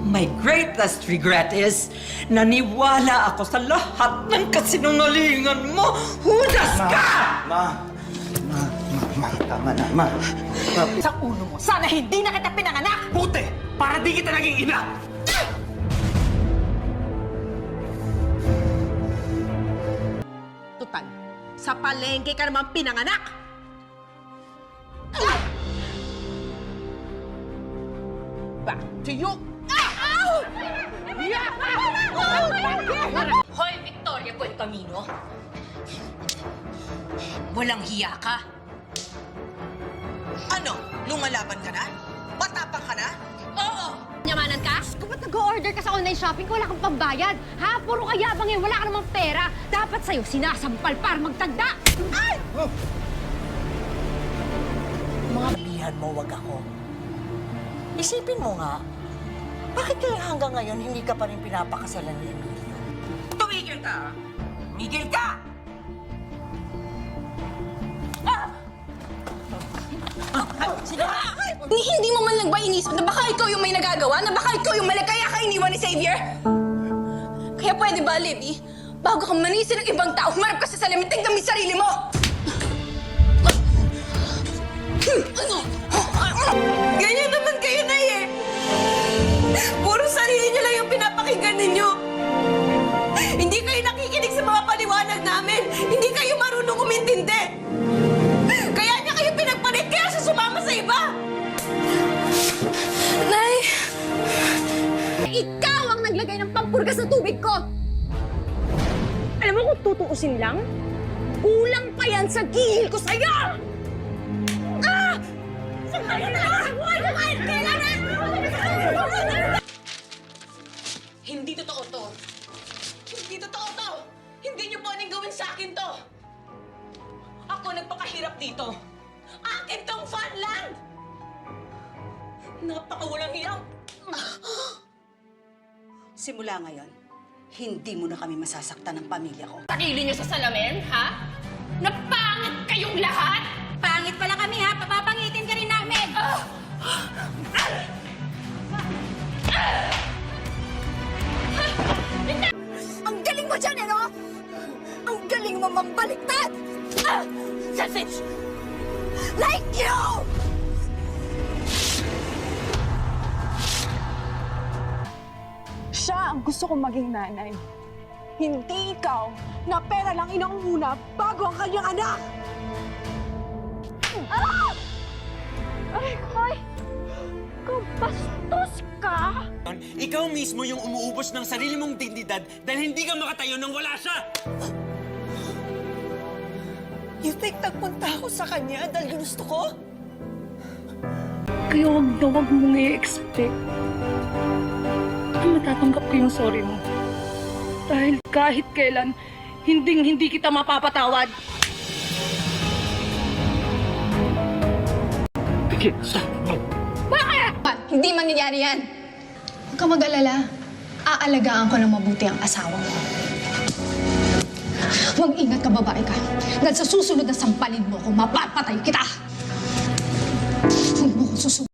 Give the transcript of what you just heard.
My greatest regret is naniwala ako sa lahat ng kasinungalingan mo. Hudas ka! Ma, tama na, Ma. Sa ulo mo, sana hindi na kita pinanganak! Buti! Para di kita naging ina! Tutal, sa palengke ka naman pinanganak! Back to you! Hoy, Victoria Buencamino! Walang hiya ka? Ano? Lumalaban ka na? Matapang ka na? Oo! Nyamanan ka? Kapag nag-order ka sa online shopping, wala kang pambayad. Ha? Puro kayabang eh, wala ka namang pera. Dapat sa'yo sinasampal para magtanda. Ay! Mga bihan mo, wag ako. Isipin mo nga, bakit kaya hanggang ngayon hindi ka pa rin pinapakasalan ni Emilio? Tumigil ka! Tumigil ka! Hindi mo man lang ba inisip na baka ikaw yung may nagagawa? Na baka ikaw yung mali kaya ka iniwan ni Xavier? Kaya pwede ba, Libby? Bago ka manisi ng ibang tao, marap ka sa salamin, tignan mo yung sarili mo! Ganyan naman kayo na eh! Puro sarili niyo lang yung pinapakinggan ninyo! Hindi kayo nakikinig sa mga paliwanag namin! Hindi kayo marunong umintindi! Kaya niya kayo pinagpalit, kaya siya sumama sa iba! Nay! Ikaw ang naglagay ng pampurgas sa tubig ko! Alam mo kung tutuusin lang, kulang pa yan sa gihil ko sa'yo! Ah! Hindi totoo to. Hindi totoo to. Hindi niyo pwedeng gawin sa akin to. Ako nagpakahirap dito. Akin tong Funland! Napakawalang hiyang. Simula ngayon, hindi mo na kami masasaktan ng pamilya ko. Sarili niyo sa salamin, ha? Napangit kayong lahat? Pangit pala kami ha, papapangitin ka rin namin! Ang galing mo dyan, ano? Ang galing mo mambaliktad! Selfish! Like you! Siya ang gusto kong maging nanay. Hindi ikaw na pera lang inauna bago ang kanyang anak! Ay, hoy! Kabastos ka! Ikaw mismo yung umuubos ng sarili mong dignidad dahil hindi ka makatayo nang wala siya! You think nagpunta ako sa kanya dahil gusto ko? Kaya wag mong i-expect na matatanggap ko yung sorry mo. Dahil kahit kailan, hindi kita mapapatawad. Hindi mangyayari yan. Huwag ka mag-alala. Aalagaan ko ng mabuti ang asawa mo. Mag-ingat ka, babae ka. Dahil sa susunod na sampalin mo ako, mapapatay kita! Huwag mo ko susunod.